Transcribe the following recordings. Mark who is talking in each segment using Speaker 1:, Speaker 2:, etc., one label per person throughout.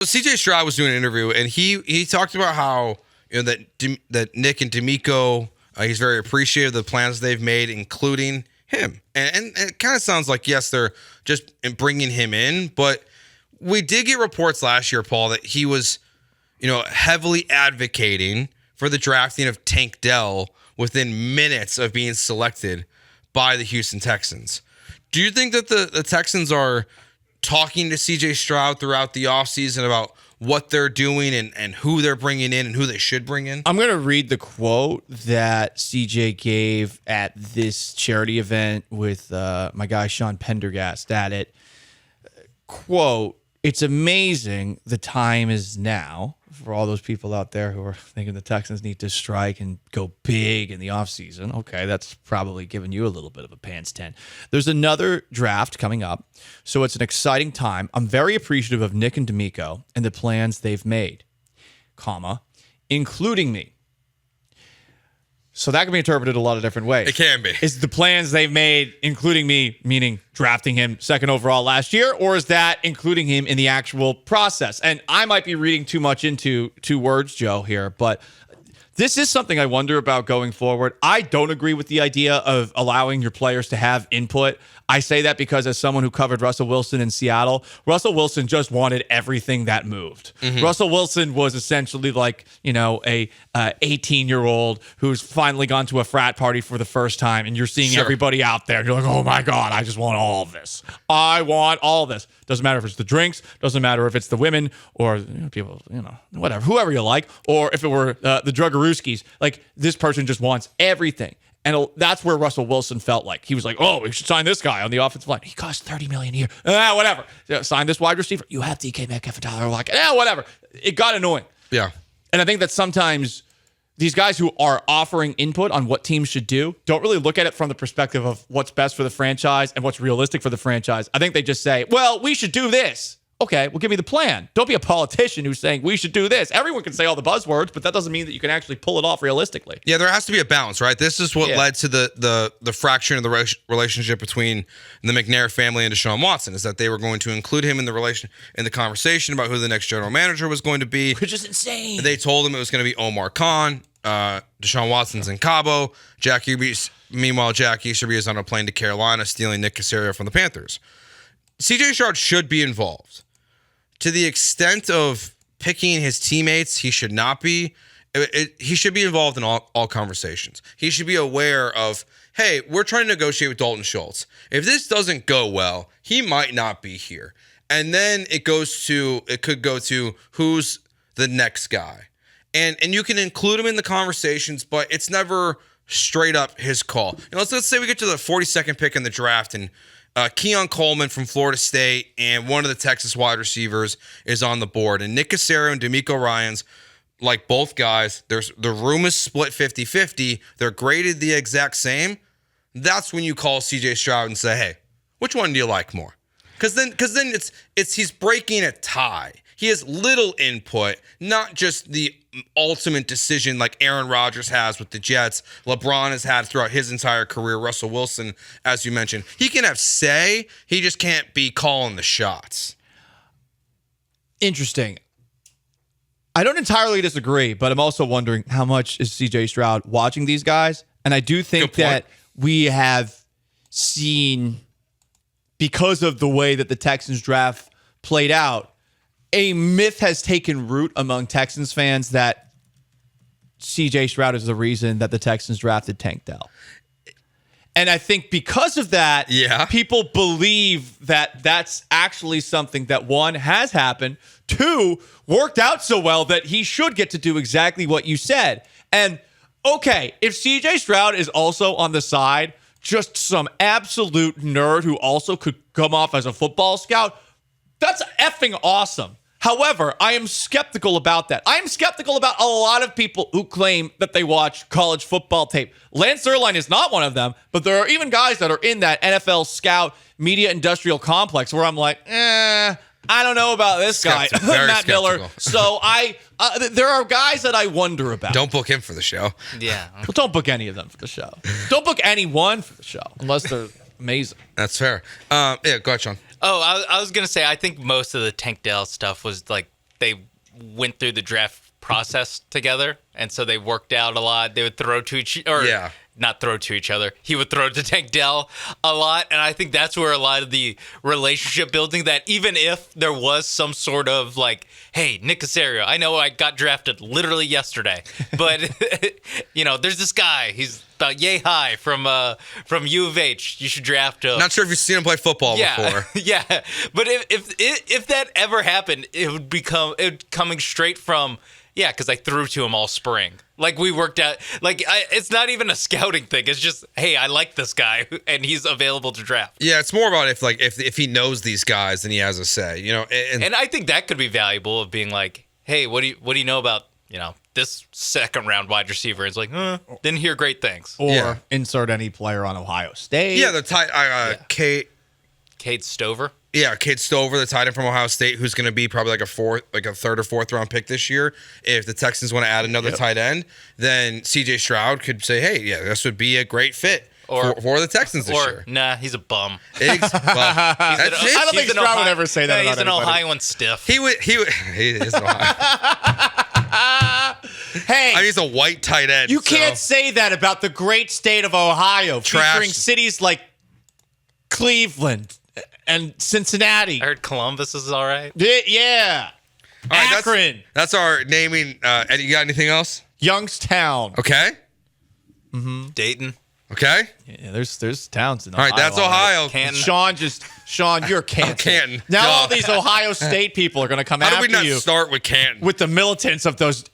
Speaker 1: CJ Stroud was doing an interview, and he talked about how that Nick and D'Amico, he's very appreciative of the plans they've made, including him. And it kind of sounds like, yes, they're just bringing him in, but we did get reports last year, Paul, that he was, heavily advocating for the drafting of Tank Dell within minutes of being selected by the Houston Texans. Do you think that the Texans are talking to CJ Stroud throughout the offseason about what they're doing and who they're bringing in and who they should bring in?
Speaker 2: I'm going to read the quote that CJ gave at this charity event with my guy Sean Pendergast at it. Quote, "It's amazing the time is now," for all those people out there who are thinking the Texans need to strike and go big in the offseason. Okay, that's probably giving you a little bit of a pants 10. There's another draft coming up, so it's an exciting time. I'm very appreciative of Nick and D'Amico and the plans they've made, including me. So that can be interpreted a lot of different ways.
Speaker 1: It can be.
Speaker 2: Is the plans they've made, including me, meaning drafting him second overall last year, or is that including him in the actual process? And I might be reading too much into 2 words, Joe, here, but this is something I wonder about going forward. I don't agree with the idea of allowing your players to have input. I say that because as someone who covered Russell Wilson in Seattle, Russell Wilson just wanted everything that moved. Mm-hmm. Russell Wilson was essentially like, a 18-year-old who's finally gone to a frat party for the first time, and you're seeing everybody out there. You're like, oh my God, I just want all of this. I want all of this. Doesn't matter if it's the drinks, doesn't matter if it's the women or people, whatever, whoever you like, or if it were the druggerooskies. Like, this person just wants everything. And that's where Russell Wilson felt like. He was like, oh, we should sign this guy on the offensive line. He costs $30 million a year. Whatever. Sign this wide receiver. You have DK Metcalf a dollar. Like, whatever. It got annoying.
Speaker 1: Yeah.
Speaker 2: And I think that sometimes these guys who are offering input on what teams should do don't really look at it from the perspective of what's best for the franchise and what's realistic for the franchise. I think they just say, well, we should do this. Okay, well, give me the plan. Don't be a politician who's saying we should do this. Everyone can say all the buzzwords, but that doesn't mean that you can actually pull it off realistically.
Speaker 1: Yeah, there has to be a balance, right? This is what led to the fracturing of the relationship between the McNair family and Deshaun Watson, is that they were going to include him in the conversation about who the next general manager was going to be.
Speaker 2: Which is insane.
Speaker 1: They told him it was going to be Omar Khan. Deshaun Watson's in Cabo. Meanwhile, Jack Easterby is on a plane to Carolina, stealing Nick Caserio from the Panthers. CJ Stroud should be involved. To the extent of picking his teammates, he should not be. He should be involved in all conversations. He should be aware of, hey, we're trying to negotiate with Dalton Schultz. If this doesn't go well, he might not be here. And then it could go to who's the next guy. And you can include him in the conversations, but it's never straight up his call. Let's say we get to the 42nd pick in the draft, and Keon Coleman from Florida State and one of the Texas wide receivers is on the board. And Nick Caserio and D'Amico Ryans, like both guys, the room is split 50-50. They're graded the exact same. That's when you call CJ Stroud and say, hey, which one do you like more? Because then he's breaking a tie. He has little input, not just the ultimate decision like Aaron Rodgers has with the Jets, LeBron has had throughout his entire career, Russell Wilson, as you mentioned. He can have say, he just can't be calling the shots.
Speaker 2: Interesting. I don't entirely disagree, but I'm also wondering how much is CJ Stroud watching these guys? And I do think that we have seen, because of the way that the Texans draft played out, a myth has taken root among Texans fans that CJ Stroud is the reason that the Texans drafted Tank Dell. And I think because of that, people believe that that's actually something that, one, has happened, two, worked out so well that he should get to do exactly what you said. And, okay, if CJ Stroud is also on the side, just some absolute nerd who also could come off as a football scout, that's effing awesome. However, I am skeptical about that. I am skeptical about a lot of people who claim that they watch college football tape. Lance Zierlein is not one of them, but there are even guys that are in that NFL scout media industrial complex where I'm like, I don't know about this guy, Matt Miller. So there are guys that I wonder about.
Speaker 1: Don't book him for the show.
Speaker 3: Yeah.
Speaker 2: Well, don't book any of them for the show. Don't book anyone for the show unless they're amazing.
Speaker 1: That's fair. Go ahead, Sean.
Speaker 3: Oh, I was going to say, I think most of the Tank Dell stuff was like they went through the draft process together, and so they worked out a lot. They would throw to not throw to each other. He would throw to Tank Dell a lot, and I think that's where a lot of the relationship building, that even if there was some sort of like, hey, Nick Caserio, I know I got drafted literally yesterday, but there's this guy. He's about yay high from U of H. You should draft him.
Speaker 1: Not sure if you've seen him play football before.
Speaker 3: Yeah, but if that ever happened, it would coming straight from. Yeah, because I threw to him all spring. Like, we worked out. Like, it's not even a scouting thing. It's just, hey, I like this guy, and he's available to draft.
Speaker 1: Yeah, it's more about if he knows these guys, then he has a say. And
Speaker 3: I think that could be valuable of being like, hey, what do you know about this second round wide receiver? It's like, didn't hear great things.
Speaker 2: Or insert any player on Ohio State.
Speaker 1: Yeah, the tight
Speaker 3: Cade Stover.
Speaker 1: Yeah, Cade Stover, the tight end from Ohio State, who's going to be probably like a third or fourth round pick this year. If the Texans want to add another tight end, then CJ Stroud could say, hey, yeah, this would be a great fit for the Texans this year.
Speaker 3: Nah, he's a bum.
Speaker 2: I don't think Stroud would ever say that.
Speaker 3: He's an Ohioan stiff.
Speaker 1: He is an Ohio.
Speaker 2: Hey,
Speaker 1: he's a white tight end.
Speaker 2: You can't say that about the great state of Ohio, featuring cities like Cleveland and Cincinnati.
Speaker 3: I heard Columbus is all right.
Speaker 2: Yeah.
Speaker 1: All right,
Speaker 2: Akron.
Speaker 1: That's our naming. Eddie, you got anything else?
Speaker 2: Youngstown.
Speaker 1: Okay.
Speaker 3: Dayton.
Speaker 1: Okay.
Speaker 2: Yeah, there's towns in Ohio.
Speaker 1: All right, that's Ohio.
Speaker 2: Sean, you're Canton.
Speaker 1: Canton.
Speaker 2: Now all these Ohio State people are going to come after you.
Speaker 1: How do we not start with Canton?
Speaker 2: With the militants of those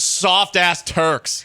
Speaker 2: soft-ass Turks.